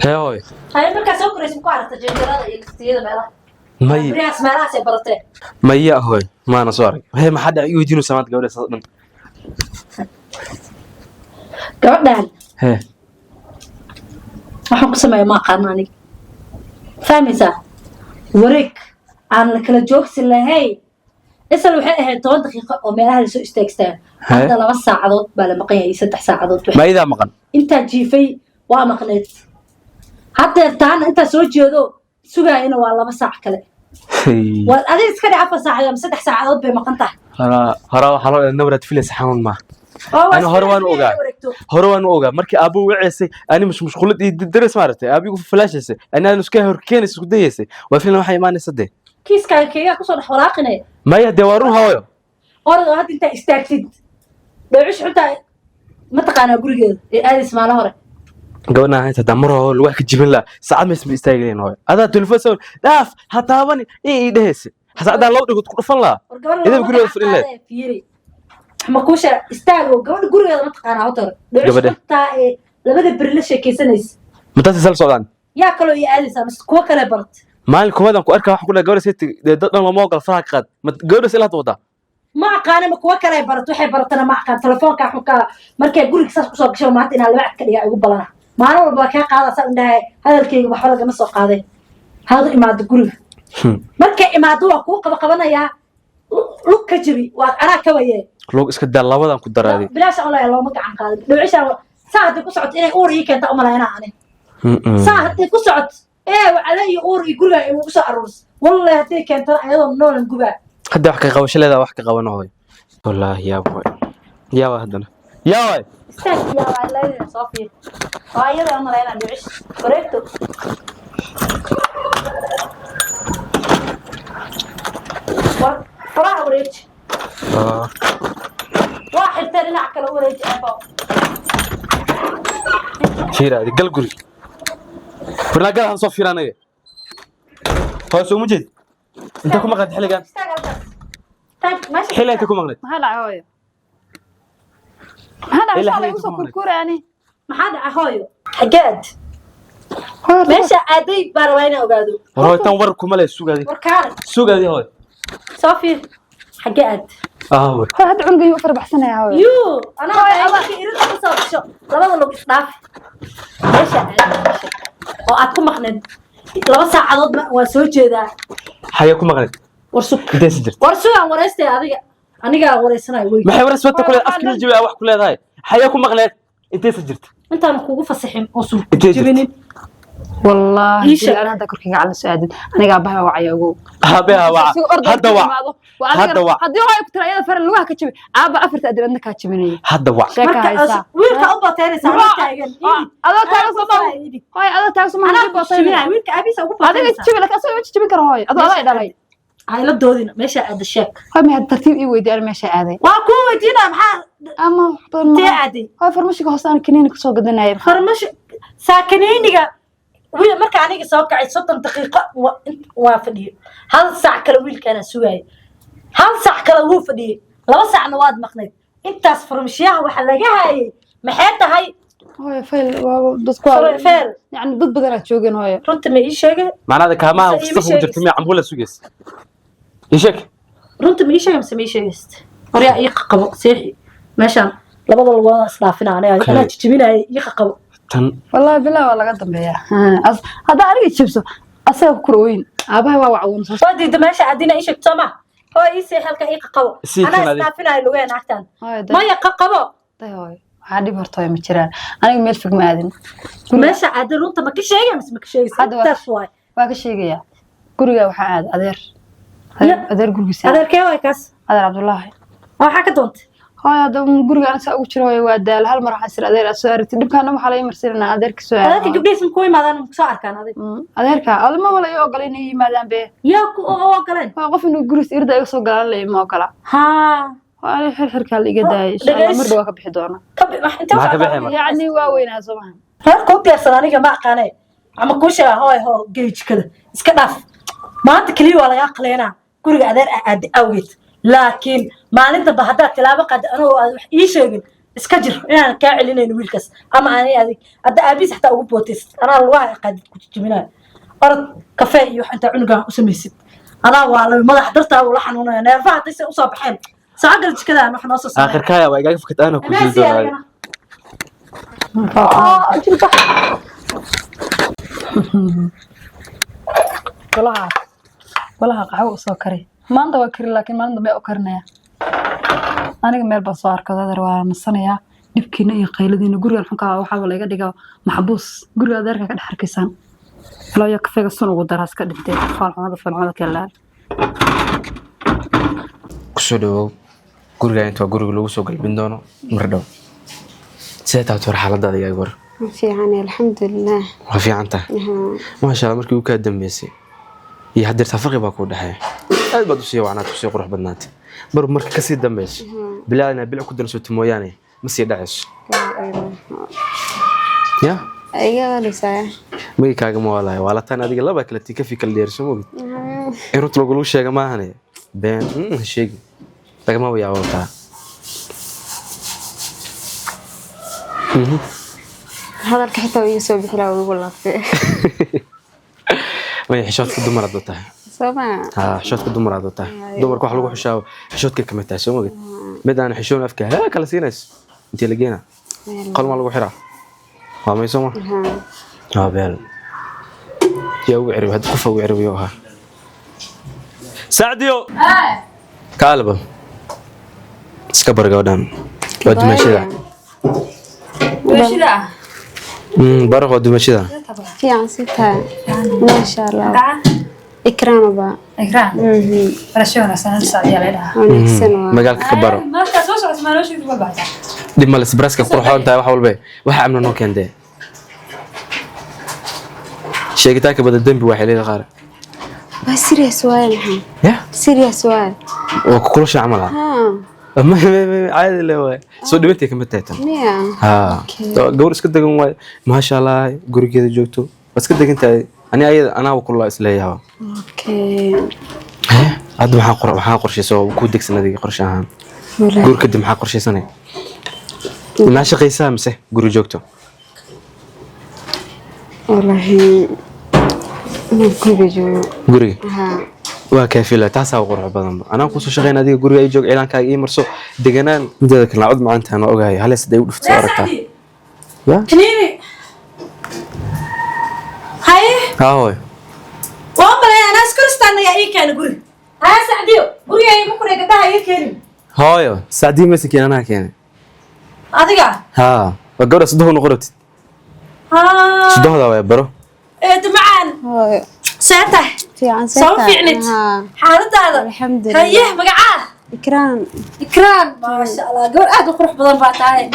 هاي هاي مركز سوكر اسمه كارت جنجرة يكتير ماله مي برياس ماله سبرته مي هاي ما أنا صاري هي ما حدا يودينه سمعت قولي صدق gabadhan هي waxaan ku sameeyaa ma aqaan aniga fahmaysaa wareeg aan la kala joogsi lahayn isla waxay ahayd 10 daqiiqo oo meelaha la soo istaagtaan hadda 2 saacadood baa la maqan yahay 3 saacadood ما إذا مقن inta jiifay waa maqneed hadda taana inta soo jeedo sugaayna waa 2 saac kale waa adiga iska dhacay 4 saacadood ama 3 saacadood bay maqan tahay هرا حلو النبرة فيلس حنون ما أنا هروان أوجا مركي أبو وعيسي أنا مش مشغول درس مارته أبي يقول فلاشة أنا نسكه هركين سكديسي وفينا ما حيمان يصدق كيس كايكيا كسر حراقنا ما يدورون هوايو أرد هاد أنت استاكد بعيش حتى ما تقانا برجل هذا اسمه نهره قولنا هاي تدمره الواحد جيب له ساعات ما يسمي يستاهلين هاي هذا تلفزيون داف هتابني إيه دهس هذا لو تقول فلا إذا بيقولوا في الله فيري ما كوشة استاجوا قبل جرجل ما تقانا عطر بعيش حتى لبدا بريلش كيسنيس متى تسأل سؤال يا كلو يا أليسا بس كوا كلا برت مالكم هذا كأركب واحد كله جوري ست ضدنا ما موقع فراق قد ما جوري سلا توضع ما قانا ما كوا كلا برت وحي برتنا ما قان تلفون كحكا مركي جرجل كسر كسر كشوا ما عندنا لبعض كذي يقول بلنا ما أنا والله كان قاعد أسأل ده هذا الكي بحاول أجمع سوق هذا إماد جرجل مركي إمادوا كوا قبنا يا لوك كجري وأنا كويه لوك إسكت الله وذا كنت درادي بلاش الله الله ما قاعد قال لو عيش ساعة كسرت إني أوري كنت أمر أنا ساعة كسرت إيه وعلي أوري يقول لي وقصة الرز والله هتي كانت أيضا نور الجبال هدا وحكي قوي شلة وحكي قوي نهوي والله يا بوي يا وهدنا يا وي استنى يا والله صافي أيضا أمر أنا بعيش بريتو فراغ وريتش واحد تاني نعكل وريتش أبو شيرا دي قل قري فرنا قال هنصف فيرانا ايه هو سو مجد انت كم قد حلقان حلا انت كم قد هلا هوي هلا ان شاء الله يوصل كركور يعني ما حدا اخويا حجاد ماشي ادي باروينا اوغادو هو تنوركم مال السوق هذه وركان السوق هذه هوي صافي حجاد هو هاد عنقي يوفر بحسنا يا هوي يو انا والله يريد اصاب شو لبدا لو اسداف ماشي oo aad ku maqneen 2 saacadood waa soo jeedaa حيا كم قد warsug انت سجلت warsug aan wareystay aniga wareysanayo way ما حيورس وقت كل افكار الجبال wax كل هاي حيا كم قد انت سجلت intaan kuugu fasaxin oo soo jibinin والله انا هذا كركي على سعادة انا قابها وعي اوغو هابها وع هذا وع هذا وع هدي هاي كتر ايده فر لوها كجبي ابا افرت ادرنا كجبيني هذا وع wiilka u bateeraysa taagan adoo taagan soo هاي adoo taagan soo ma bateeraysa wiilka abiisa ugu adiga jibi laka soo jibi karo hooy adoo aday dhalay hay la doodina meesha aad sheek هاي ما tartiib ii weydiiyay meesha aaday waa ku weydiina maxaa ama aaday هاي farmashiga hoosaan kiniin ku soo gadanayay farmash saakaniiniga wiil marka aniga soo kacay 30 daqiiqo waa fadhiyo hal saac kale wiilkana sugay hal saac kale wuu fadhiyay 2 saacna waad maqnayd intaas farmashiyaha waxa laga hayay maxay tahay هاي فيل dadku يعني dad badan aad joogeen hooyo runta ma ii sheegay macnaheedu kaamaha waqtiga u jirtay ambula sugeys ishak runta ma ii sheegay ma ii sheegay horiya ii qabo seexi meeshan labada lugood islaafina aniga jijibinay ii qabo والله بالله ولا قدام بيا هذا أريد شبسه أسوي كروين أباي وعون صوت ودي دمشق عندنا إيش بتسمع هو يسي حلقة إيه قبو أنا استافنا اللوين أحسن ما يقبو طيب عادي برتاي متشران أنا ميل فيك ما أدين ماشي عادل أنت ما كشيء بس ما كشيء هذا شوي ما كشيء يا كوريا وحاد أدير كوريا أدير كيف كاس أدير عبد الله هو حكى دونت هاي هذا كوريا أنا سأقول شروي وادال هالمرة حصل أدير أسوار تدب كنا محلي مرسلنا أدير كسوار هذا تجيب اسم كوي ما دام كسار كان هذا أدير كا هذا ما ولا يوقليني ما دام به يوقلين وقف إنه كروس يرد يوصل قال لي ما قلا ها أنا حركة اللي قدايش أنا مرة واقف بحضورنا أنت يعني واوين زمان ها كوبي أصلاني جماعة قناة عم كوشة هاي جيج كذا إسكناف ما أنت كلي ولا يقلينا كل قادر أد أويت لكن ما أنت بهذا تلعب قد أنا إيش يقول iskajir inaan kaa celinayno wiilkaas ama aanay adig hadda aabiis xataa ugu bootis anaa lugaha qaadid ku jijibinaa orod kafee iyo wax intaa cunugaan u samaysid anaa waa la madax dartaa ula xanuunaya neerfaha hadday se usoo baxeen saagal jikadaan wax noo soo sameeya aakhirkaaga waa igaaga fakad aana ku jiri doonaa walaha qaxwo soo kari maanta waa kari laakiin maalin dambe u karinaya aniga meel baa soo arkay dadar waa nasanayaa dhibkiina iyo qayladiina guriga xunka waxaa la iga dhigaa maxbuus guriga adeerka ka dhex arkaysaan loo kafeega sun ugu daraas ka dhintay falxumada kala kusoo dhawow guriga inta guriga lagu soo galbin doono mar dhow sidee tahay war xaaladaada iga war fiican alxamdulilah waa fiican tahay maasha Allah markii uu ka dambeysay iyo haddii tafaqi baa ku dhaxay aad baad u sii wacnaad u sii qurux badnaatay bar marka ka sii dambeysay bilaadna bil ku darso mooyaane ma sii dhacayso ya ayaga walisay may kaaga ma walaay wala tan adiga laba kala tii ka fikir dheerso moogid inuu lagu sheega ma ahane been sheegi tagama yaa wata hadalka xitaa way soo bixi lahaa ugu laabtay way xishoodka dumar aad tahay sababa xishoodka dumar aad tahay dumarku wax lagu xishaawo xishoodka kama tahay soo moogid mid aan xishoon afka ha kala siinayso intii la geena qalma lagu xiraa waa may soo ma beel يا وعري هاد قفا وعري وها سعديو كالبا اسكبر غودان ود مشيدا مشيدا برق ود مشيدا في عصيتها ما شاء الله إكرام با إكرام رشونا سنة سعدية لها مقالك كبارو ما كاسوس عثمان ما نوشي في بعض دي مال اسبراسكا قروحو انت waxa walba waxa amna noo keende sheegitaanka bada dambi waxa leeyahay qaar waa serious waay maxaa ya serious waay oo ku kulsha amal ma caadi leh waay soo dhawantay kama taaytan ha gawar iska dagan waay ma sha Allah gurigeeda joogto iska dagantahay ani ayada anaa ku la isleeyahay okay hadda waxaa qorshayso ku degsanadiga qorshahan gurka dib maxaa qorshaysanay ma shaqaysaa mise guri joogto wallahi guriga waa kaafila taas oo qurux badan anaa ku soo shaqeyn adiga guriga ay joog ciidankaaga ii marso deganaan midada kala cod maanta aan ogahay halis day u dhufto aragtaa ya kaniini hay haawoy waa balay ana iskristaan ya ii keen guri ha sacdiyo guriga ay ku reega daa ii keen hooyo sacdiyo ma sikeen anaa keenay adiga ha waa gabadha saddex noqotay ha saddex waa baro دمعان ساتة صوف فعنت حالة هذا الحمد لله هيه مقعاه إكرام ما شاء الله قول قروح بدن باتاي